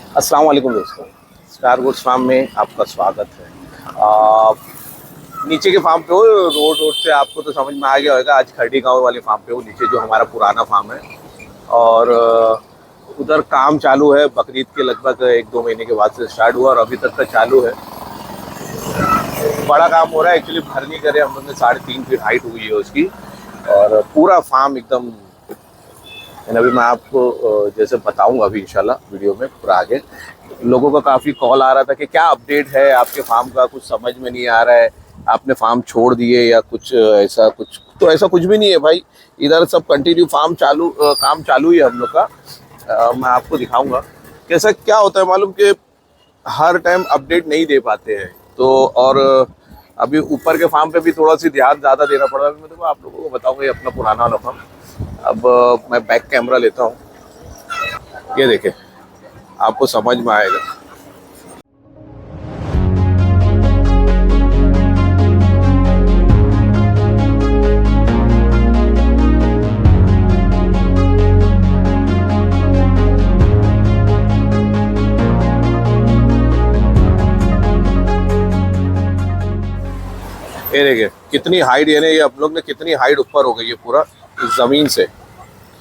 अस्सलाम वालेकुम दोस्तों, स्टार गुड्स फार्म में आपका स्वागत है। आ, नीचे के फार्म पे हो, रोड रोड से आपको तो समझ में आ गया होगा। आज खरडी गांव वाले फार्म पे हो, नीचे जो हमारा पुराना फार्म है। और उधर काम चालू है। बकरीद के लगभग 1-2 महीने के बाद से स्टार्ट हुआ और अभी तक का चालू है। बड़ा काम हो रहा है एक्चुअली। भरनी करे हम लोग ने 3.5 फीट हाइट हुई है उसकी। और पूरा फार्म एकदम, अभी मैं आपको जैसे बताऊंगा अभी इंशाल्लाह वीडियो में पूरा आगे। लोगों का काफ़ी कॉल आ रहा था कि क्या अपडेट है आपके फार्म का, कुछ समझ में नहीं आ रहा है, आपने फार्म छोड़ दिए या कुछ ऐसा कुछ। तो ऐसा कुछ भी नहीं है भाई, इधर सब कंटिन्यू फार्म चालू, काम चालू ही है हम लोग का। मैं आपको दिखाऊंगा कैसा क्या होता है। मालूम कि हर टाइम अपडेट नहीं दे पाते हैं तो। और अभी ऊपर के फार्म पे भी थोड़ा सी ध्यान ज़्यादा देना पड़ रहा है। मैं तो आप लोगों को बताऊंगा ये अपना पुराना वाला फार्म। अब मैं बैक कैमरा लेता हूँ, ये देखें, आपको समझ में आएगा। ये देखिए कितनी हाइट, यानी ये आप लोग ने कितनी हाइट ऊपर हो गई है पूरा इस जमीन से।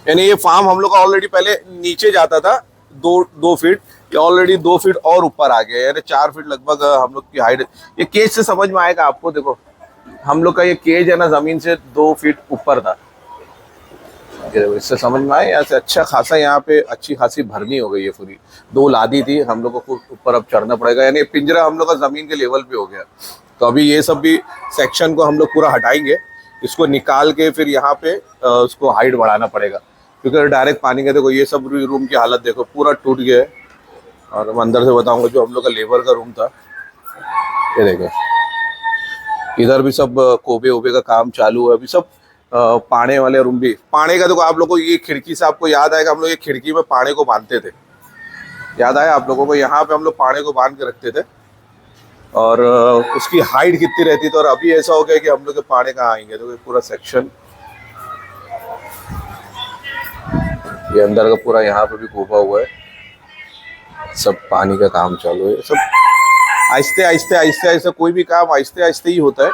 यानी ये फार्म हम लोग का ऑलरेडी पहले नीचे जाता था 2 फीट, ये ऑलरेडी 2 फीट और ऊपर आ गया, यानी 4 फीट लगभग हम लोग की हाइट। ये केज से समझ में आएगा आपको। देखो हम लोग का ये केज है ना, जमीन से 2 फीट ऊपर था। इससे समझ में आए, यहाँ से अच्छा खासा यहाँ पे अच्छी खासी भरनी हो गई है पूरी। 2 लादी थी, हम लोग को ऊपर अब चढ़ना पड़ेगा। यानी पिंजरा हम लोग का जमीन के लेवल पे हो गया। तो अभी ये सब भी सेक्शन को हम लोग पूरा हटाएंगे, इसको निकाल के फिर यहाँ पे उसको हाइट बढ़ाना पड़ेगा, क्योंकि डायरेक्ट पानी का देखो ये सब रूम की हालत देखो पूरा टूट गया है। और मैं अंदर से बताऊंगा जो हम लोग का लेबर का रूम था, ये देखो इधर भी सब कोबे ओबे का काम चालू है अभी। सब पाने वाले रूम भी, पाने का देखो आप लोगों को ये खिड़की से आपको याद आएगा, हम लोग ये खिड़की में पाने को बांधते थे। याद आया आप लोगों को, यहाँ पे हम लोग पाने को बांध के रखते थे और उसकी हाइट कितनी रहती थी। और अभी ऐसा हो गया कि हम लोग के पाने कहाँ आएंगे। तो ये पूरा सेक्शन, ये अंदर का पूरा यहाँ पे भी कोबा हुआ है, सब पानी का काम चालू है। सब आहिस्ते आहिस्ते आहिस्ते आहिस्ते, कोई भी काम आहिस्ते आहिस्ते ही होता है।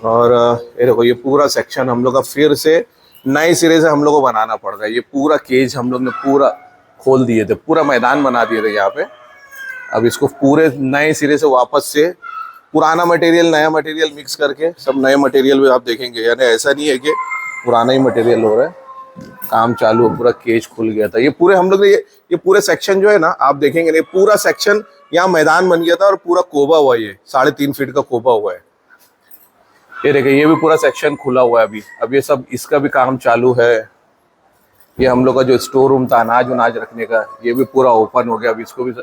और ये देखो ये पूरा सेक्शन हम लोग का फिर से नए सिरे से हम लोग को बनाना पड़ रहा है। ये पूरा केज हम लोग ने पूरा खोल दिए थे, पूरा मैदान बना दिए थे यहाँ पे। अब इसको पूरे नए सिरे से वापस से पुराना मटेरियल नया मटेरियल मिक्स करके सब नए मटेरियल में आप देखेंगे। यानी ऐसा नहीं है कि पुराना ही मटेरियल हो रहा है, काम चालू है। पूरा केज खुल गया था। ये पूरे हम लोग ने ये पूरे सेक्शन जो है ना, आप देखेंगे ये पूरा सेक्शन यहाँ मैदान बन गया था और पूरा कोबा हुआ है। ये 3.5 फीट का कोबा हुआ है। ये देखिए ये भी पूरा सेक्शन खुला हुआ है अभी। अब ये सब इसका भी काम चालू है। ये हम लोग का जो स्टोर रूम था अनाज उनाज रखने का, ये भी पूरा ओपन हो गया। अभी इसको भी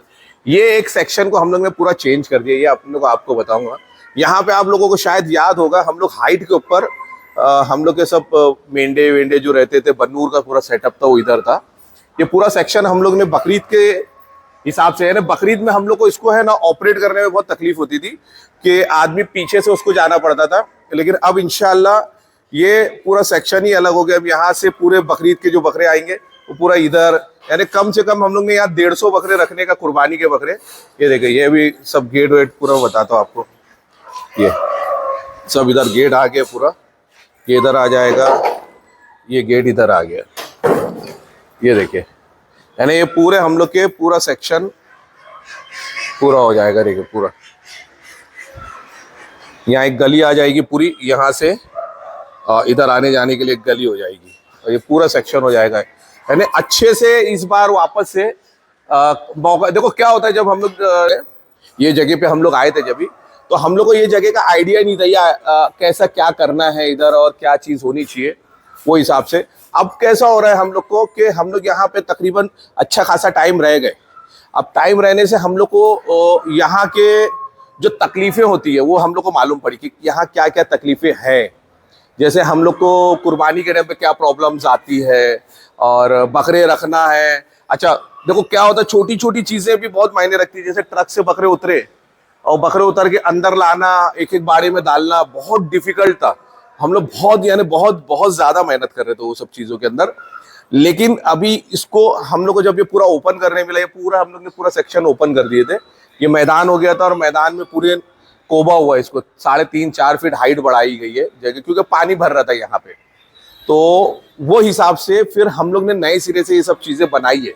ये एक सेक्शन को हम लोग ने पूरा चेंज कर दिया। ये आप लोग आपको बताऊंगा। यहाँ पे आप लोगों को शायद याद होगा, हम लोग हाइट के ऊपर हम लोग के सब मेंढे वेंढे जो रहते थे, बन्नूर का पूरा सेटअप था वो इधर था। ये पूरा सेक्शन हम लोग ने बकरीद के हिसाब से है ना, बकरीद में हम लोग को इसको है ना ऑपरेट करने में बहुत तकलीफ होती थी कि आदमी पीछे से उसको जाना पड़ता था। लेकिन अब इंशाल्लाह ये पूरा सेक्शन ही अलग हो गया। अब यहाँ से पूरे बकरीद के जो बकरे आएंगे वो पूरा इधर, यानी कम से कम हम लोग ने यहाँ 150 बकरे रखने का, कुर्बानी के बकरे। ये देखिए ये भी सब गेट वेट पूरा बताता हूँ आपको। ये सब इधर गेट आ गया पूरा, ये इधर आ जाएगा, ये गेट इधर आ गया। ये देखिए यानी ये पूरे हम लोग के पूरा सेक्शन पूरा हो जाएगा। देखिए पूरा यहाँ एक गली आ जाएगी पूरी, यहाँ से इधर आने जाने के लिए एक गली हो जाएगी और ये पूरा सेक्शन हो जाएगा। यानी अच्छे से इस बार वापस से मौका। देखो क्या होता है, जब हम लोग ये जगह पे हम लोग आए थे जब भी, तो हम लोग को ये जगह का आइडिया नहीं था या कैसा क्या करना है इधर और क्या चीज़ होनी चाहिए वो हिसाब से। अब कैसा हो रहा है हम लोग को कि हम लोग यहाँ पे तकरीबन अच्छा खासा टाइम रह गए। अब टाइम रहने से हम लोग को यहाँ के जो तकलीफ़ें होती है वो हम लोग को मालूम पड़ी कि यहाँ क्या क्या तकलीफ़ें हैं। जैसे हम लोग को कुर्बानी के टाइम पे क्या प्रॉब्लम्स आती है और बकरे रखना है। अच्छा देखो क्या होता है, छोटी छोटी चीज़ें भी बहुत मायने रखती है। जैसे ट्रक से बकरे उतरे और बकरे उतर के अंदर लाना, एक एक बाड़े में डालना बहुत डिफिकल्ट था। हम लोग बहुत यानी बहुत बहुत ज़्यादा मेहनत कर रहे थे वो सब चीज़ों के अंदर। लेकिन अभी इसको हम लोग को जब ये पूरा ओपन करने मिला, ये पूरा हम लोग ने पूरा सेक्शन ओपन कर दिए थे, ये मैदान हो गया था और मैदान में पूरे कोबा हुआ है, इसको 3.5-4 फीट हाइट बढ़ाई गई है जगह, क्योंकि पानी भर रहा था यहाँ पे। तो वो हिसाब से फिर हम लोग ने नए सिरे से ये सब चीजें बनाई है,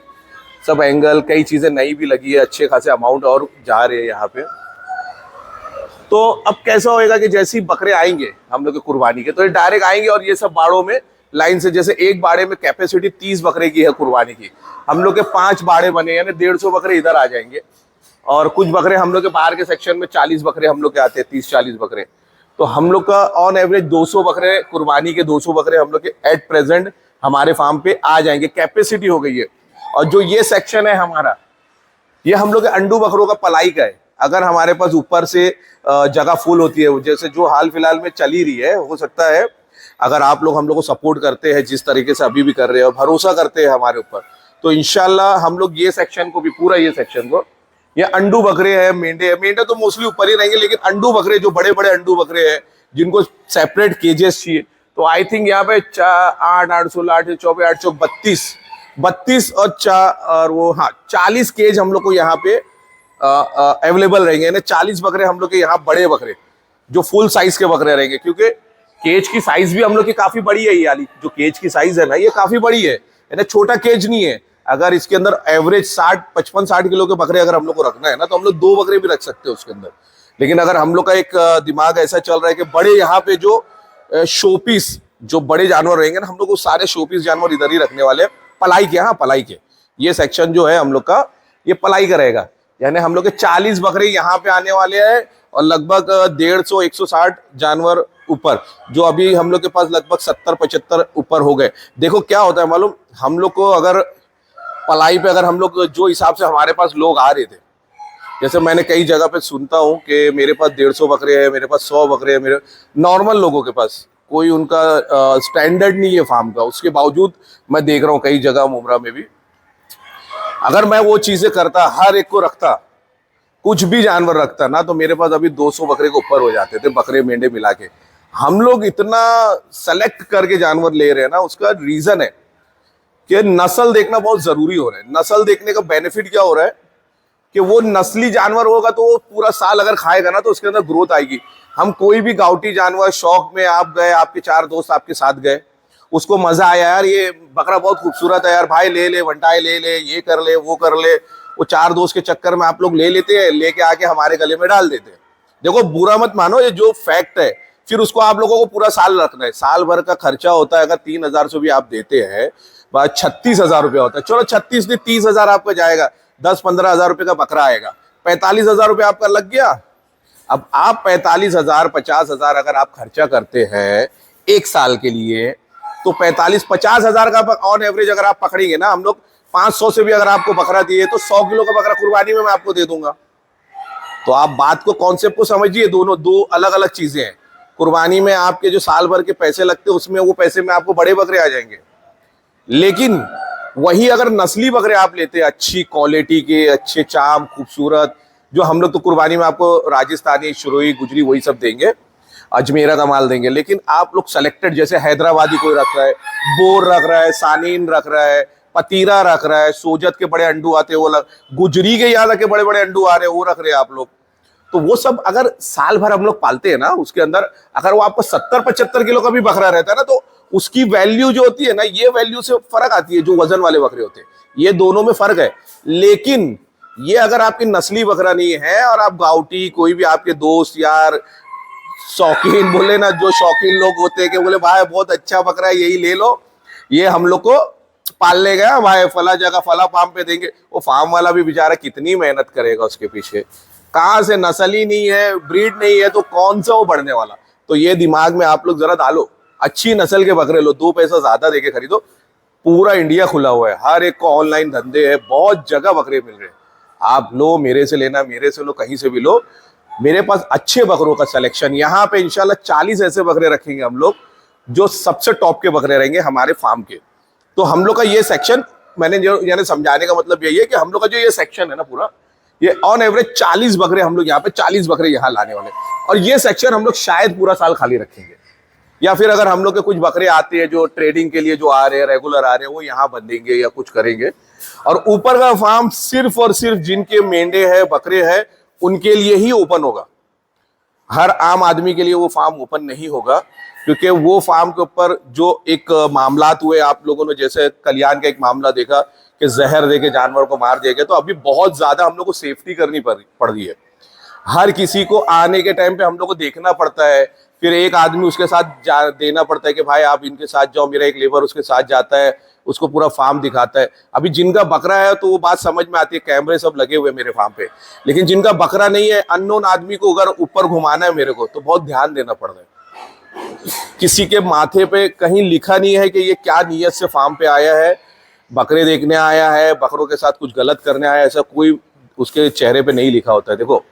सब एंगल कई चीजें नई भी लगी है, अच्छे खासे अमाउंट और जा रहे हैं यहाँ पे। तो अब कैसा होएगा कि जैसे ही बकरे आएंगे हम लोग के कुर्बानी के, तो ये डायरेक्ट आएंगे और ये सब बाड़ों में लाइन से, जैसे एक बाड़े में कैपेसिटी 30 बकरे की है कुर्बानी की, हम लोग के 5 बाड़े बने, यानी 150 बकरे इधर आ जाएंगे। और कुछ बकरे हम लोग के बाहर के सेक्शन में 40 बकरे हम लोग के आते हैं, 30-40 बकरे। तो हम लोग का ऑन एवरेज 200 बकरे कुर्बानी के, 200 बकरे हम लोग के एट प्रेजेंट हमारे फार्म पे आ जाएंगे, कैपेसिटी हो गई है। और जो ये सेक्शन है हमारा, ये हम लोग के अंडू बकरों का पलाई का है। अगर हमारे पास ऊपर से जगह फुल होती है, जैसे जो हाल फिलहाल में चली रही है, हो सकता है अगर आप लोग हम लोग को सपोर्ट करते हैं जिस तरीके से अभी भी कर रहे हैं और भरोसा करते हैं हमारे ऊपर, तो इंशाल्लाह हम लोग ये सेक्शन को भी, पूरा ये सेक्शन को, ये अंडू बकरे हैं, मेंढे है, मेंढे तो मोस्टली ऊपर ही रहेंगे, लेकिन अंडू बकरे जो बड़े बड़े अंडू बकरे हैं जिनको सेपरेट केजेस चाहिए, तो आई थिंक यहाँ पे 32 और वो 40 केज हम लोग को यहाँ पे अवेलेबल रहेंगे, यानी 40 बकरे हम लोग के यहाँ बड़े बकरे जो फुल साइज के बकरे रहेंगे, क्योंकि केज की साइज भी हम लोग की काफी बड़ी है। ये वाली जो केज की साइज है ना, ये काफी बड़ी है, यानी छोटा केज नहीं है। अगर इसके अंदर एवरेज 55-60 किलो के बकरे अगर हम लोग को रखना है ना, तो हम लोग 2 बकरे भी रख सकते हैं उसके अंदर। लेकिन अगर हम लोग का एक दिमाग ऐसा चल रहा है कि बड़े यहाँ पे जो शोपीस जो बड़े जानवर रहेंगे ना, हम लोग वो सारे शोपीस जानवर इधर ही रखने वाले हैं, पलाई के। हाँ, पलाई के ये सेक्शन जो है हम लोग का, ये पलाई का रहेगा, यानी हम लोग के 40 बकरे यहाँ पे आने वाले हैं और लगभग 150-160 जानवर ऊपर, जो अभी हम लोग के पास लगभग 70-75 ऊपर हो गए। देखो क्या होता है मालूम, हम लोग को अगर पलाई पे, अगर हम लोग जो हिसाब से हमारे पास लोग आ रहे थे, जैसे मैंने कई जगह पे सुनता हूँ कि मेरे पास 150 बकरे हैं, मेरे पास 100 बकरे हैं, मेरे नॉर्मल लोगों के पास कोई उनका स्टैंडर्ड नहीं है फार्म का, उसके बावजूद मैं देख रहा हूँ कई जगह मुमरा में भी, अगर मैं वो चीजें करता, हर एक को रखता, कुछ भी जानवर रखता ना, तो मेरे पास अभी 200 बकरे के ऊपर हो जाते थे, बकरे मेंढे मिला के। हम लोग इतना सेलेक्ट करके जानवर ले रहे हैं ना, उसका रीजन है कि नस्ल देखना बहुत जरूरी हो रहा है। नस्ल देखने का बेनिफिट क्या हो रहा है कि वो नस्ली जानवर होगा तो वो पूरा साल अगर खाएगा ना, तो उसके अंदर ग्रोथ आएगी। हम कोई भी गाउटी जानवर शौक में, आप गए, आपके 4 दोस्त आपके साथ गए, उसको मजा आया, यार ये बकरा बहुत खूबसूरत है यार, भाई ले ले, वंटाए ले ले, ये कर ले, वो कर ले, वो 4 दोस्त के चक्कर में आप लोग ले लेते हैं, लेके आके हमारे गले में डाल देते हैं। देखो बुरा मत मानो, ये जो फैक्ट है, फिर उसको आप लोगों को पूरा साल रखना है। साल भर का खर्चा होता है, अगर 3,000 से भी आप देते हैं, 36,000 रुपया होता है। चलो 36 नहीं, 30,000 आपका जाएगा, 10-15 हजार रुपये का बकरा आएगा, 45,000 रुपये आपका लग गया। अब आप 45,000, 50,000 अगर आप खर्चा करते हैं एक साल के लिए, तो 45-50,000 का ऑन एवरेज अगर आप पकड़ेंगे ना, हम लोग 500 से भी अगर आपको बकरा दिए, तो 100 किलो का बकरा कुर्बानी में मैं आपको दे दूंगा। तो आप बात को, कॉन्सेप्ट को समझिए, दोनों 2 अलग अलग चीजें हैं। कुर्बानी में आपके जो साल भर के पैसे लगते हैं, उसमें वो पैसे में आपको बड़े बकरे आ जाएंगे। लेकिन वही अगर नस्ली बकरे आप लेते हैं, अच्छी क्वालिटी के, अच्छे चाम, खूबसूरत, जो हम लोग तो कुर्बानी में आपको राजस्थानी, शुरुई, गुजरी वही सब देंगे, अजमेरा का माल देंगे। लेकिन आप लोग सेलेक्टेड, जैसे हैदराबादी कोई रख रहा है, बोर रख रहा है, सानीन रख रहा है, पतीरा रख रहा है, सोजत के बड़े अंडू आते हैं वो लग, गुजरी के याद के बड़े बड़े अंडू आ रहे हैं, वो रख रहे हैं आप लोग। तो वो सब अगर साल भर हम लोग पालते हैं ना, उसके अंदर अगर वो आपको 70-75 किलो का भी बकरा रहता है ना, तो उसकी वैल्यू जो होती है ना, ये वैल्यू से फर्क आती है। जो वजन वाले बकरे होते हैं, ये दोनों में फर्क है। लेकिन ये अगर आपकी नस्ली बकरा नहीं है, और आप गाउटी, कोई भी आपके दोस्त यार शौकीन, बोले ना, जो शौकीन लोग होते हैं कि बोले भाई बहुत अच्छा बकरा है, यही ले लो, ये हम लोग को पालने गया भाई, फला जगह फला फार्म पे देंगे, वो फार्म वाला भी बेचारा कितनी मेहनत करेगा उसके पीछे, कहाँ से नस्ल ही नहीं है, ब्रीड नहीं है, तो कौन सा वो बढ़ने वाला। तो ये दिमाग में आप लोग जरा डालो, अच्छी नस्ल के बकरे लो, 2 पैसा ज्यादा देके खरीदो। पूरा इंडिया खुला हुआ है, हर एक को ऑनलाइन धंधे है, बहुत जगह बकरे मिल रहे हैं। आप लो, मेरे से लेना, मेरे से लो, कहीं से भी लो, मेरे पास अच्छे बकरों का सिलेक्शन। यहाँ पे इंशाल्लाह 40 ऐसे बकरे रखेंगे हम लोग, जो सबसे टॉप के बकरे रहेंगे हमारे फार्म के। तो हम लोग का ये सेक्शन, मैंने जो यानी समझाने का मतलब यही है कि हम लोग का जो ये सेक्शन है ना पूरा, ये ऑन एवरेज 40 बकरे हम लोग यहाँ पे 40 बकरे यहाँ लाने वाले, और ये सेक्शन हम लोग शायद पूरा साल खाली रखेंगे। या फिर अगर हम लोग के कुछ बकरे आते हैं जो ट्रेडिंग के लिए जो आ रहे हैं, रेगुलर आ रहे हैं, वो यहाँ बंधेंगे या कुछ करेंगे। और ऊपर का फार्म सिर्फ और सिर्फ जिनके मेंढे हैं, बकरे हैं, उनके लिए ही ओपन होगा। हर आम आदमी के लिए वो फार्म ओपन नहीं होगा, क्योंकि वो फार्म के ऊपर जो एक मामलात हुए, आप लोगों ने जैसे कल्याण का एक मामला देखा कि जहर देके जानवर को मार दिया गया, तो अभी बहुत ज्यादा हम लोग को सेफ्टी करनी पड़ रही है। हर किसी को आने के टाइम पे हम लोग को देखना पड़ता है, फिर एक आदमी उसके साथ देना पड़ता है कि भाई आप इनके साथ जाओ, मेरा एक लेबर उसके साथ जाता है, उसको पूरा फार्म दिखाता है। अभी जिनका बकरा है तो वो बात समझ में आती है, कैमरे सब लगे हुए मेरे फार्म पे, लेकिन जिनका बकरा नहीं है, अननोन आदमी को अगर ऊपर घुमाना है मेरे को, तो बहुत ध्यान देना पड़ रहा है। किसी के माथे पे कहीं लिखा नहीं है कि ये क्या नीयत से फार्म पे आया है, बकरे देखने आया है, बकरों के साथ कुछ गलत करने आया है, ऐसा कोई उसके चेहरे पे नहीं लिखा होता है। देखो,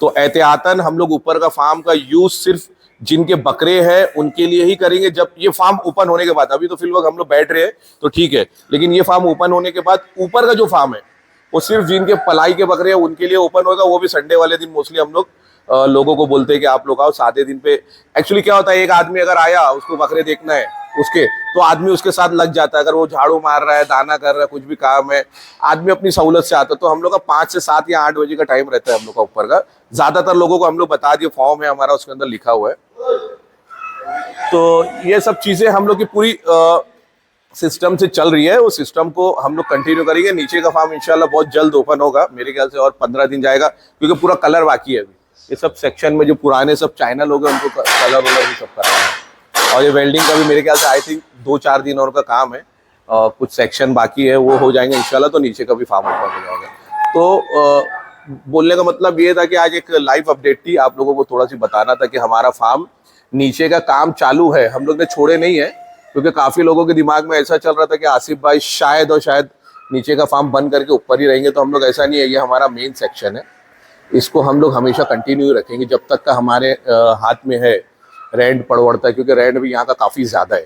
तो एहतियातन हम लोग ऊपर का फार्म का यूज सिर्फ जिनके बकरे हैं उनके लिए ही करेंगे। जब ये फार्म ओपन होने के बाद, अभी तो फिलहाल हम लोग बैठ रहे हैं तो ठीक है, लेकिन ये फार्म ओपन होने के बाद ऊपर का जो फार्म है वो सिर्फ जिनके पलाई के बकरे हैं उनके लिए ओपन होगा। वो भी संडे वाले दिन मोस्टली हम लोग लोगों को बोलते हैं कि आप लोग आओ। सादे दिन पे एक्चुअली क्या होता है, एक आदमी अगर आया, उसको बकरे देखना है उसके, तो आदमी उसके साथ लग जाता है। अगर वो झाड़ू मार रहा है, दाना कर रहा है, कुछ भी काम है, आदमी अपनी सहूलत से आता है। तो हम लोग का 5 से 7 या 8 बजे का टाइम रहता है हम लोग का ऊपर का। ज्यादातर लोगों को हम लोग बता दिए, फॉर्म है हमारा, उसके अंदर लिखा हुआ है। तो ये सब चीजें हम लोग की पूरी सिस्टम से चल रही है, वो सिस्टम को हम लोग कंटिन्यू करेंगे। नीचे का फार्म इंशाल्लाह बहुत जल्द ओपन होगा, मेरे ख्याल से और 15 दिन जाएगा, क्योंकि पूरा कलर बाकी है अभी। ये सब सेक्शन में जो पुराने सब चाइना लोग हैं उनको कलर वलर भी सब करना है, और ये वेल्डिंग का भी मेरे ख्याल से आई थिंक 2-4 दिन और का काम है, कुछ सेक्शन बाकी है, वो हो जाएंगे इंशाल्लाह, तो नीचे का भी फार्म ओपन हो जाएगा। तो बोलने का मतलब ये था कि आज एक लाइव अपडेट थी, आप लोगों को थोड़ा सी बताना था कि हमारा फार्म नीचे का काम चालू है, हम लोग ने छोड़े नहीं है। क्योंकि काफी लोगों के दिमाग में ऐसा चल रहा था कि आसिफ भाई शायद नीचे का फार्म बंद करके ऊपर ही रहेंगे, तो हम लोग ऐसा नहीं है, ये हमारा मेन सेक्शन है, इसको हम लोग हमेशा कंटिन्यू रखेंगे जब तक का हमारे हाथ में है रेंट पड़वड़ता है, क्योंकि रेंट भी यहाँ का काफ़ी ज़्यादा है।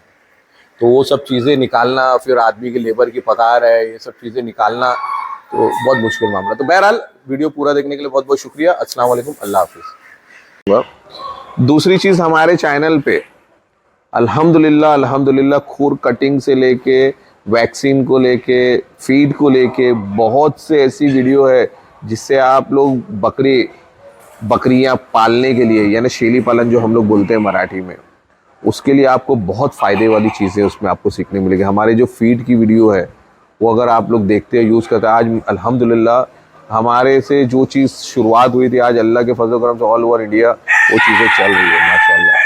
तो वो सब चीज़ें निकालना, फिर आदमी की लेबर की पगार है, ये सब चीज़ें निकालना तो बहुत मुश्किल मामला। तो बहरहाल वीडियो पूरा देखने के लिए बहुत बहुत शुक्रिया। अस्सलाम वालेकुम, अल्लाह हाफिज़। दूसरी चीज़, हमारे चैनल पे अल्हम्दुलिल्लाह खुर कटिंग से लेके वैक्सीन को लेके फीड को लेके बहुत से ऐसी वीडियो है जिससे आप लोग बकरियां पालने के लिए, यानी शेली पालन जो हम लोग बोलते हैं मराठी में, उसके लिए आपको बहुत फ़ायदे वाली चीज़ें उसमें आपको सीखने मिलेगी। हमारे जो फीड की वीडियो है वो अगर आप लोग देखते हैं, यूज़ करते हैं, आज अल्हम्दुलिल्लाह हमारे से जो चीज़ शुरुआत हुई थी, आज अल्लाह के फजल करम से ऑल ओवर इंडिया वो चीज़ें चल रही है माशाल्लाह।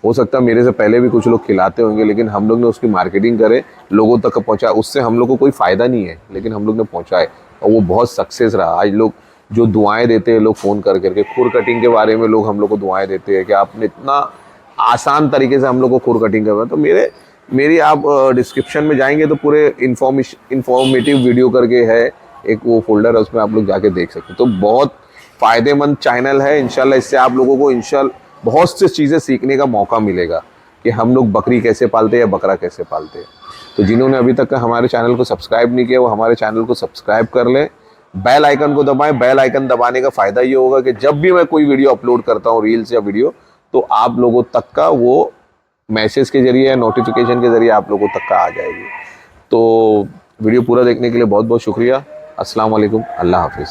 हो सकता है मेरे से पहले भी कुछ लोग खिलाते होंगे, लेकिन हम लोग ने उसकी मार्केटिंग करे, लोगों तक पहुँचाया, उससे हम लोग को कोई फ़ायदा नहीं है, लेकिन हम लोग ने पहुँचाए और वो बहुत सक्सेस रहा। आज लोग जो दुआएं देते हैं, लोग फ़ोन कर करके, खुर कटिंग के बारे में लोग हम लोग को दुआएं देते हैं कि आपने इतना आसान तरीके से हम लोग को खुर कटिंग करवाया। तो मेरी आप डिस्क्रिप्शन में जाएंगे तो पूरे इन्फॉर्मेटिव वीडियो करके है एक वो फोल्डर है, उसमें आप लोग जाके देख सकते हैं। तो बहुत फ़ायदेमंद चैनल है, इंशाल्लाह इससे आप लोगों को इंशाल्लाह बहुत सी चीज़ें सीखने का मौका मिलेगा कि हम लोग बकरी कैसे पालते हैं या बकरा कैसे पालते हैं। तो जिन्होंने अभी तक हमारे चैनल को सब्सक्राइब नहीं किया, वो हमारे चैनल को सब्सक्राइब कर लें, बेल आइकन को दबाएं। बेल आइकन दबाने का फ़ायदा ये होगा कि जब भी मैं कोई वीडियो अपलोड करता हूँ, रील्स या वीडियो, तो आप लोगों तक का वो मैसेज के जरिए या नोटिफिकेशन के जरिए आप लोगों तक का आ जाएगी। तो वीडियो पूरा देखने के लिए बहुत बहुत शुक्रिया। अस्सलाम वालेकुम, अल्लाह हाफिज़।